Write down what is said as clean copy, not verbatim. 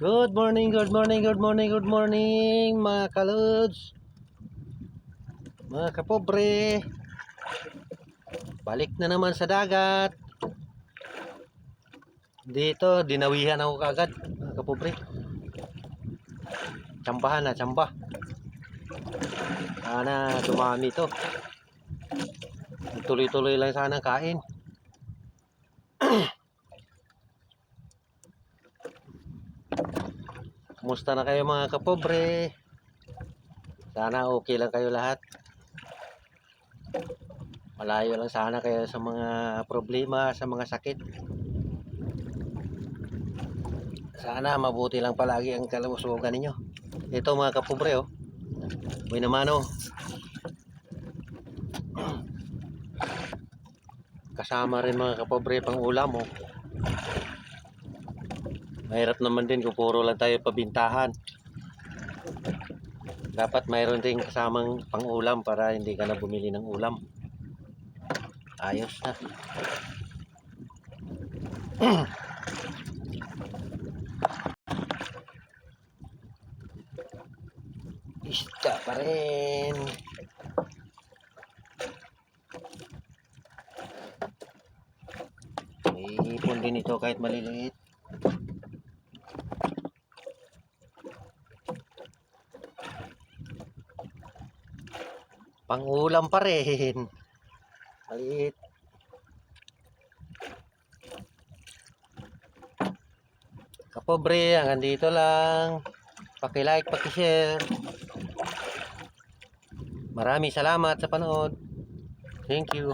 Good morning, good morning, good morning, good morning mga kalods, mga kapobre. Balik na naman sa dagat. Dito, dinawihan ako kagad mga kapobre. Tsambahan na, tsamba. Sana dumami to. Tuloy-tuloy lang sana kain. Kumusta na kayo mga kapobre? Sana okay lang kayo lahat. Malayo lang sana kayo sa mga problema, sa mga sakit. Sana mabuti lang palagi ang kalusugan ninyo. Ito mga kapobre, oh. Uy naman, oh. Kasama rin mga kapobre pang ulam, oh. Mahirap naman din kung puro lang tayo pabintahan. Dapat mayroon din kasamang pang ulam para hindi ka na bumili ng ulam. Ayos na. Isda pa rin. May ipon din ito kahit maliliit. Pang-ulam pa rin. Maliit. Kapobre, hanggang dito lang. Paki-like, paki-share. Maraming salamat sa panood. Thank you.